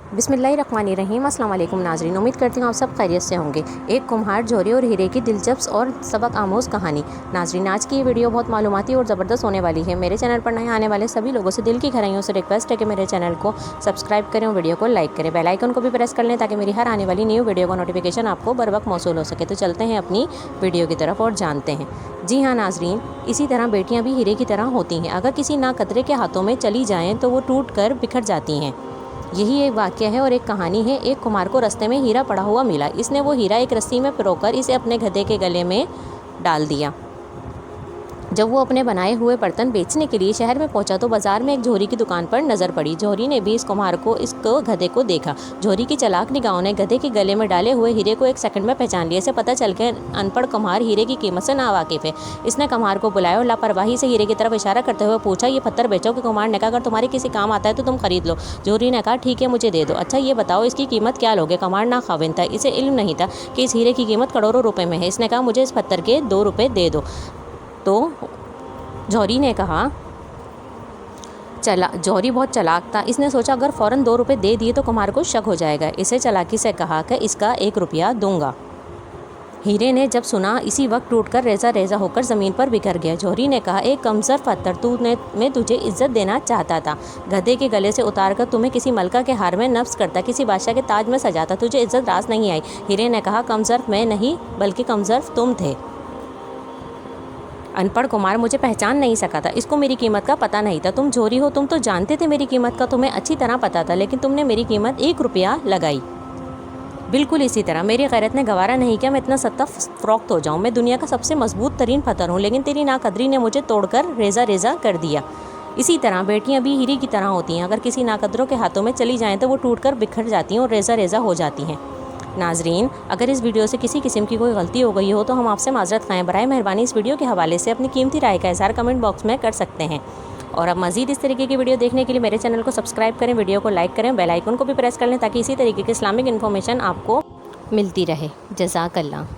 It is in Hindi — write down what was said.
बिस्मिल्लाहिर्रहमानिर्रहीम। अस्सलाम वालेकुम नाज़रीन, उम्मीद करती हूँ आप सब खैरियत से होंगे। एक कुम्हार, जौहरी और हीरे की दिलचस्प और सबक आमोज़ कहानी। नाज़रीन, आज की ये वीडियो बहुत मालूमाती और ज़बरदस्त होने वाली है। मेरे चैनल पर नए आने वाले सभी लोगों से दिल की गहराइयों से रिक्वेस्ट है कि मेरे चैनल को सब्सक्राइब करें और वीडियो को लाइक करें। बेल आइकन को भी प्रेस कर लें ताकि मेरी हर आने वाली न्यू वीडियो का नोटिफिकेशन आपको बर वक्त मौसूल हो सके। तो चलते हैं अपनी वीडियो की तरफ और जानते हैं। जी हाँ नाज़रीन, इसी तरह बेटियाँ भी हीरे की तरह होती हैं। अगर किसी नाकदरे के हाथों में चली जाएँ तो वो टूट कर बिखर जाती हैं। यही एक वाक़या है और एक कहानी है। एक कुम्हार को रास्ते में हीरा पड़ा हुआ मिला। इसने वो हीरा एक रस्सी में पिरोकर इसे अपने गधे के गले में डाल दिया। जब वो अपने बनाए हुए बर्तन बेचने के लिए शहर में पहुंचा तो बाजार में एक जौहरी की दुकान पर नज़र पड़ी। जौहरी ने भी इस कुम्हार को इसको गधे को देखा। जौहरी की चालाक निगाहों ने गधे के गले में डाले हुए हीरे को एक सेकंड में पहचान लिया। इसे पता चल गया अनपढ़ कुम्हार हीरे की कीमत से नावाकिफ़ है। इसने कुम्हार को बुलाया और लापरवाही से हीरे की तरफ इशारा करते हुए पूछा, ये पत्थर बेचोगे? कुम्हार ने कहा, अगर तुम्हारे किसी काम आता है तो तुम खरीद लो। जौहरी ने कहा, ठीक है, मुझे दे दो। अच्छा ये बताओ इसकी कीमत क्या लोगे? कुम्हार नाखाविन था, इसे इल्म नहीं था कि इस हीरे की कीमत करोड़ों रुपए में है। इसने कहा, मुझे इस पत्थर के 2 रुपये दे दो। तो जौहरी ने कहा, जौहरी बहुत चालाक था। इसने सोचा अगर फ़ौरन 2 रुपये दे दिए तो कुम्हार को शक हो जाएगा। इसे चालाकी से कहा कि इसका 1 रुपया दूंगा। हीरे ने जब सुना इसी वक्त टूटकर रेजा रेजा होकर ज़मीन पर बिखर गया। जौहरी ने कहा, एक कमज़र पत्थर, मैं तुझे इज्जत देना चाहता था। गधे के गले से उतार कर तुम्हें किसी मलका के हार में नफ्स करता, किसी बादशाह के ताज में सजाता, तुझे इज्जत रास नहीं आई। हीरे ने कहा, कमज़र मैं नहीं बल्कि कमज़र तुम थे। अनपढ़ कुम्हार मुझे पहचान नहीं सका था, इसको मेरी कीमत का पता नहीं था। तुम चोरी हो, तुम तो जानते थे मेरी कीमत का, तुम्हें अच्छी तरह पता था, लेकिन तुमने मेरी कीमत 1 रुपया लगाई। बिल्कुल इसी तरह मेरी गैरत ने गवारा नहीं किया मैं इतना सत्ता फ़रोख्त हो जाऊँ। मैं दुनिया का सबसे मजबूत तरीन पत्थर हूँ, लेकिन तेरी नाकदरी ने मुझे तोड़कर रेजा रेजा कर दिया। इसी तरह बेटियाँ भी हीरे की तरह होती हैं। अगर किसी नाकदरों के हाथों में चली जाएँ तो वो टूटकर बिखर जाती हैं और रेजा रेजा हो जाती हैं। नाजरीन, अगर इस वीडियो से किसी किस्म की कोई गलती हो गई हो तो हम आपसे माजरत खाएँ। बराए मेहरबानी इस वीडियो के हवाले से अपनी कीमती राय का इज़हार कमेंट बॉक्स में कर सकते हैं। और अब मज़ीद इस तरीके की वीडियो देखने के लिए मेरे चैनल को सब्सक्राइब करें, वीडियो को लाइक करें, बेल आइकन को भी प्रेस कर लें ताकि इसी तरीके की इस्लामिक इन्फॉर्मेशन आपको मिलती रहे। जज़ाकल्लाह।